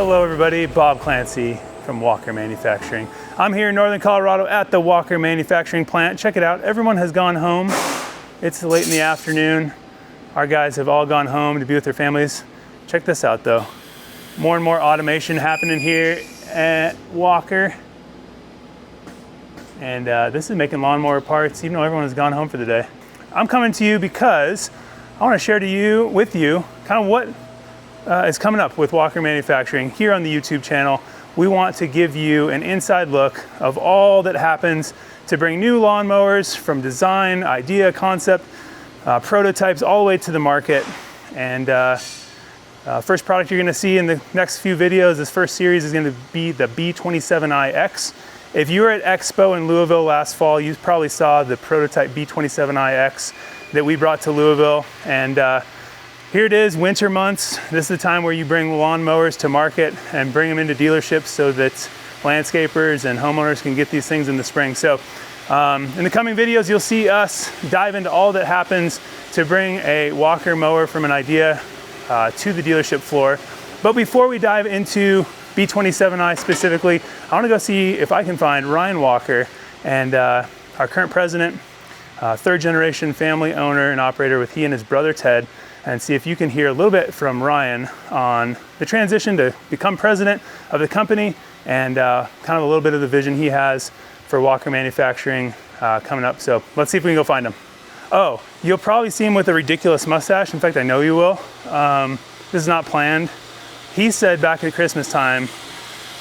Hello everybody, Bob Clancy from Walker Manufacturing. I'm here in Northern Colorado at the Walker Manufacturing plant. Check it out, everyone has gone home. It's late in the afternoon. Our guys have all gone home to be with their families. Check this out though. More and more automation happening here at Walker. And this is making lawnmower parts even though everyone has gone home for the day. I'm coming to you because I want to share with you kind of what is coming up with Walker Manufacturing here on the YouTube channel. We want to give you an inside look of all that happens to bring new lawnmowers from design, idea, concept, prototypes, all the way to the market. And first product you're going to see in the next few videos, this first series is going to be the B27iX. If you were at Expo in Louisville last fall, you probably saw the prototype B27iX that we brought to Louisville. And here it is, winter months. This is the time where you bring lawnmowers to market and bring them into dealerships so that landscapers and homeowners can get these things in the spring. So in the coming videos, you'll see us dive into all that happens to bring a Walker mower from an idea to the dealership floor. But before we dive into B27i specifically, I want to go see if I can find Ryan Walker and our current president, third generation family owner and operator with he and his brother Ted, and see if you can hear a little bit from Ryan on the transition to become president of the company and kind of a little bit of the vision he has for Walker Manufacturing coming up. So let's see if we can go find him. Oh, you'll probably see him with a ridiculous mustache. In fact, I know you will. This is not planned. He said back at Christmas time,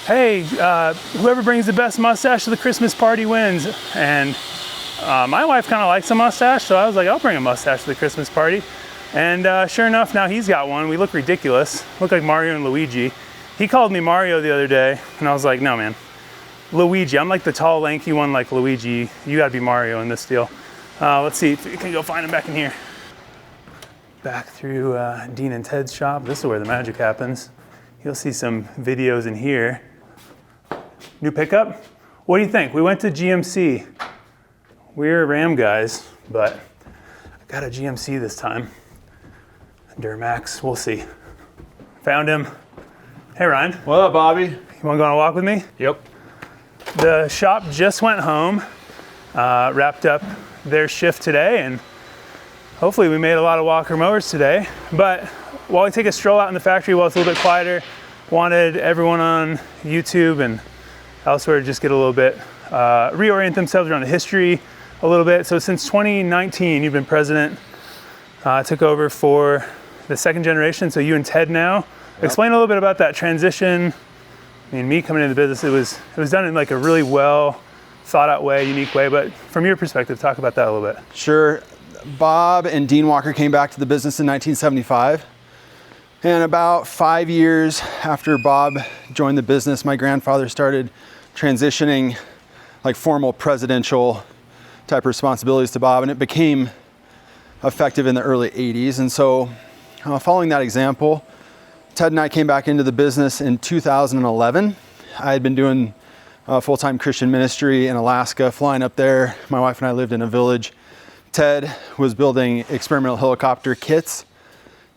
hey, whoever brings the best mustache to the Christmas party wins. And my wife kind of likes a mustache, so I was like, I'll bring a mustache to the Christmas party. And sure enough, now he's got one. We look ridiculous, look like Mario and Luigi. He called me Mario the other day, and I was like, no man, Luigi. I'm like the tall, lanky one like Luigi. You gotta be Mario in this deal. Let's see if we can go find him back in here. Back through Dean and Ted's shop. This is where the magic happens. You'll see some videos in here. New pickup? What do you think? We went to GMC. We're Ram guys, but I got a GMC this time. Duramax, we'll see. Found him. Hey Ryan. What up, Bobby? You wanna go on a walk with me? Yep. The shop just went home, wrapped up their shift today, and hopefully we made a lot of Walker mowers today. But while we take a stroll out in the factory while it's a little bit quieter, wanted everyone on YouTube and elsewhere to just get a little bit, reorient themselves around the history a little bit. So since 2019, you've been president, took over for the second generation, so you and Ted now. Yep. Explain a little bit about that transition. I mean, me coming into the business, it was done in like a really well thought out way, unique way, but from your perspective, talk about that a little bit. Sure. Bob and Dean Walker came back to the business in 1975. And about 5 years after Bob joined the business, my grandfather started transitioning like formal presidential type responsibilities to Bob, and it became effective in the early 80s. And so following that example, Ted and I came back into the business in 2011. I had been doing full-time Christian ministry in Alaska, flying up there. My wife and I lived in a village. Ted was building experimental helicopter kits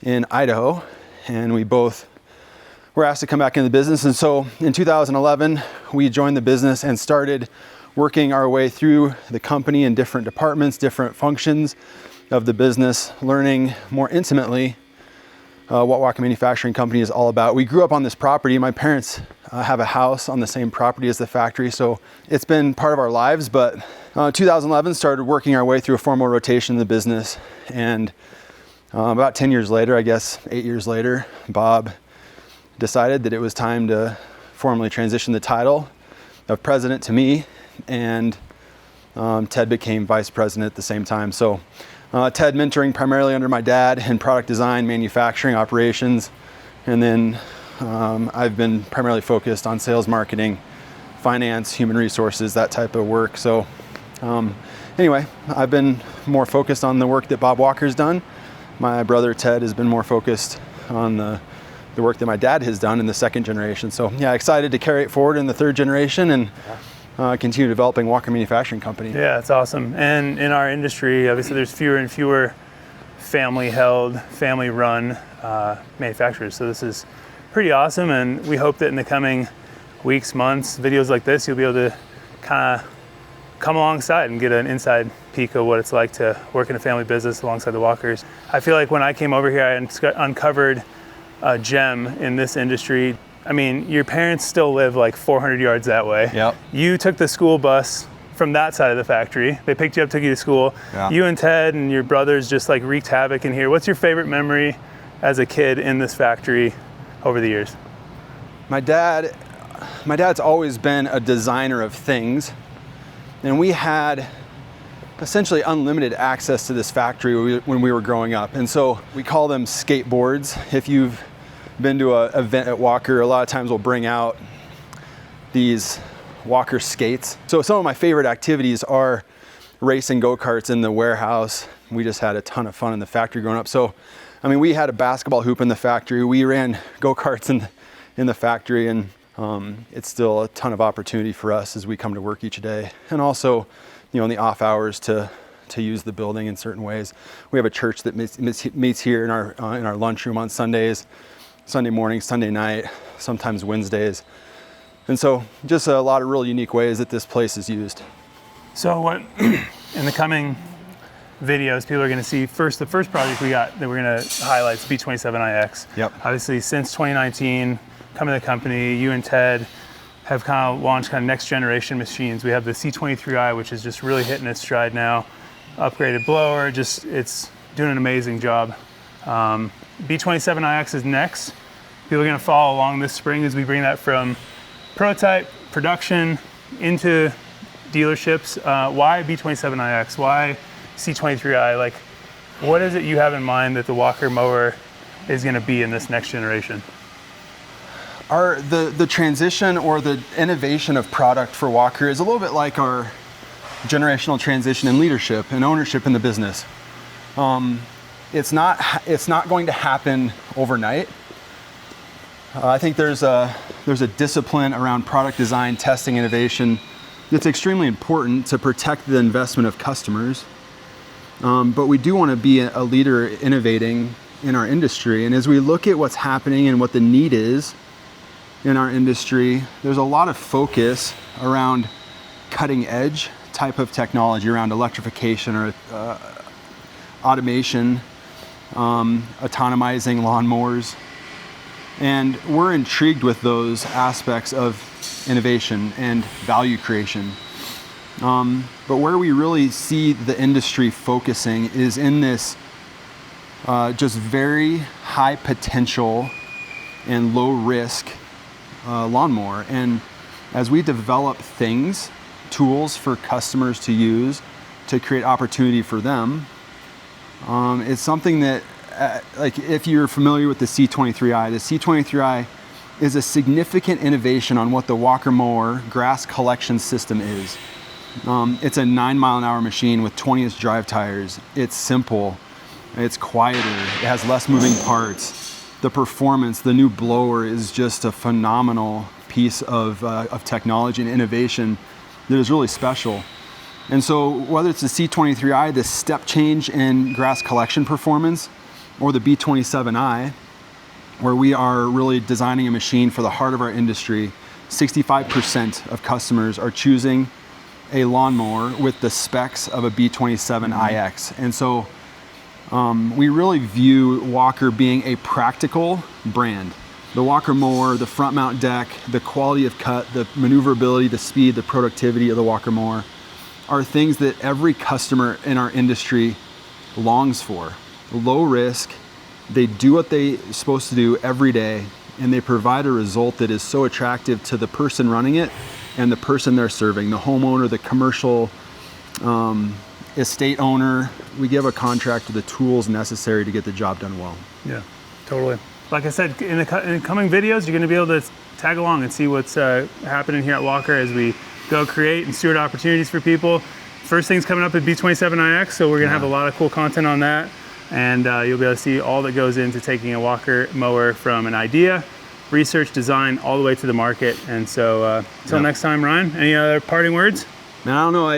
in Idaho, and we both were asked to come back into the business. And so in 2011, we joined the business and started working our way through the company in different departments, different functions of the business, learning more intimately what Walker Manufacturing Company is all about. We grew up on this property. My parents have a house on the same property as the factory, so it's been part of our lives. But 2011 started working our way through a formal rotation in the business, and about 10 years later, I guess 8 years later, Bob decided that it was time to formally transition the title of president to me, and Ted became vice president at the same time. So Ted mentoring primarily under my dad in product design, manufacturing, operations, and then I've been primarily focused on sales, marketing, finance, human resources, that type of work. So anyway, I've been more focused on the work that Bob Walker's done. My brother Ted has been more focused on the work that my dad has done in the second generation. So yeah, excited to carry it forward in the third generation and continue developing Walker Manufacturing Company. Yeah, it's awesome. And in our industry, obviously there's fewer and fewer family-held, family-run manufacturers. So this is pretty awesome, and we hope that in the coming weeks, months, videos like this, you'll be able to kind of come alongside and get an inside peek of what it's like to work in a family business alongside the Walkers. I feel like when I came over here, I uncovered a gem in this industry. I mean, your parents still live like 400 yards that way. Yep. You took the school bus from that side of the factory. They picked you up, took you to school. Yeah. You and Ted and your brothers just like wreaked havoc in here. What's your favorite memory as a kid in this factory over the years? My dad's always been a designer of things, and we had essentially unlimited access to this factory when we were growing up. And so we call them skateboards. If you've been to an event at Walker, a lot of times we'll bring out these Walker skates. So some of my favorite activities are racing go-karts in the warehouse. We just had a ton of fun in the factory growing up. So, I mean, we had a basketball hoop in the factory. We ran go-karts in the factory, and it's still a ton of opportunity for us as we come to work each day. And also, you know, in the off hours to use the building in certain ways. We have a church that meets here in our lunchroom on Sundays, Sunday morning, Sunday night, sometimes Wednesdays. And so just a lot of really unique ways that this place is used. So what in the coming videos, people are going to see the first project we got that we're going to highlight is B27iX. Yep. Obviously, since 2019, coming to the company, you and Ted have kind of launched kind of next generation machines. We have the C23i, which is just really hitting its stride now. Upgraded blower, it's doing an amazing job. B27iX is next. People are going to follow along this spring as we bring that from prototype, production, into dealerships. Why B27iX? Why C23i? Like, what is it you have in mind that the Walker mower is going to be in this next generation? The transition or the innovation of product for Walker is a little bit like our generational transition in leadership and ownership in the business. It's not going to happen overnight. I think there's a discipline around product design, testing, innovation that's extremely important to protect the investment of customers. But we do want to be a leader innovating in our industry. And as we look at what's happening and what the need is in our industry, there's a lot of focus around cutting edge type of technology around electrification or automation, autonomizing lawnmowers. And we're intrigued with those aspects of innovation and value creation. But where we really see the industry focusing is in this just very high potential and low risk lawnmower. And as we develop tools for customers to use to create opportunity for them, it's something that, like if you're familiar with the C23i, the C23i is a significant innovation on what the Walker mower grass collection system is. It's a 9-mile-an-hour machine with 20-inch drive tires. It's simple, it's quieter, it has less moving parts. The performance, the new blower is just a phenomenal piece of technology and innovation that is really special. And so whether it's the C23i, this step change in grass collection performance, or the B27i, where we are really designing a machine for the heart of our industry, 65% of customers are choosing a lawnmower with the specs of a B27iX. And so we really view Walker being a practical brand. The Walker mower, the front mount deck, the quality of cut, the maneuverability, the speed, the productivity of the Walker mower are things that every customer in our industry longs for. Low risk, they do what they're supposed to do every day, and they provide a result that is so attractive to the person running it and the person they're serving, the homeowner, the commercial estate owner. We give a contractor the tools necessary to get the job done well. Yeah, totally. Like I said, in the coming videos, you're going to be able to tag along and see what's happening here at Walker as we go create and steward opportunities for people. First thing's coming up at B27iX, so we're going to have a lot of cool content on that. And you'll be able to see all that goes into taking a Walker mower from an idea, research, design, all the way to the market. And so until next time, Ryan, any other parting words? Man, I don't know.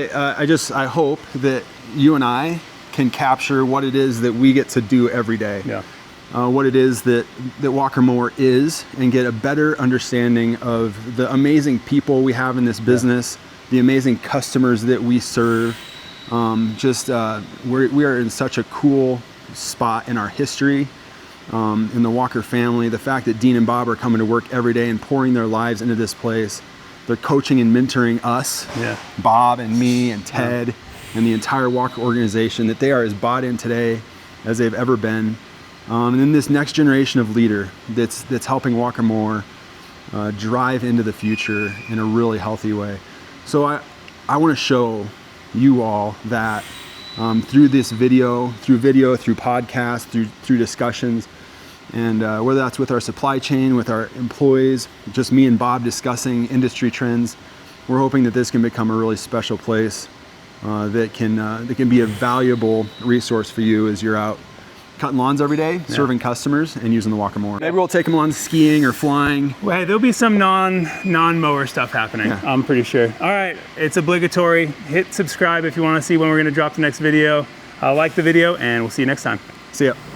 I hope that you and I can capture what it is that we get to do every day. Yeah. what it is that Walker Mower is, and get a better understanding of the amazing people we have in this business, the amazing customers that we serve. We are in such a cool spot in our history, in the Walker family. The fact that Dean and Bob are coming to work every day and pouring their lives into this place. They're coaching and mentoring us, Bob and me and Ted and the entire Walker organization, that they are as bought in today as they've ever been. And then this next generation of leader that's helping Walker Mower drive into the future in a really healthy way. So I want to show you all that through this video, through podcasts, through discussions, and whether that's with our supply chain, with our employees, just me and Bob discussing industry trends. We're hoping that this can become a really special place that can be a valuable resource for you as you're out cutting lawns every day, serving customers, and using the Walker Mower. Maybe we'll take them on skiing or flying. Well, hey, there'll be some non-mower stuff happening, I'm pretty sure. All right, it's obligatory. Hit subscribe if you want to see when we're going to drop the next video. Like the video, and we'll see you next time. See ya.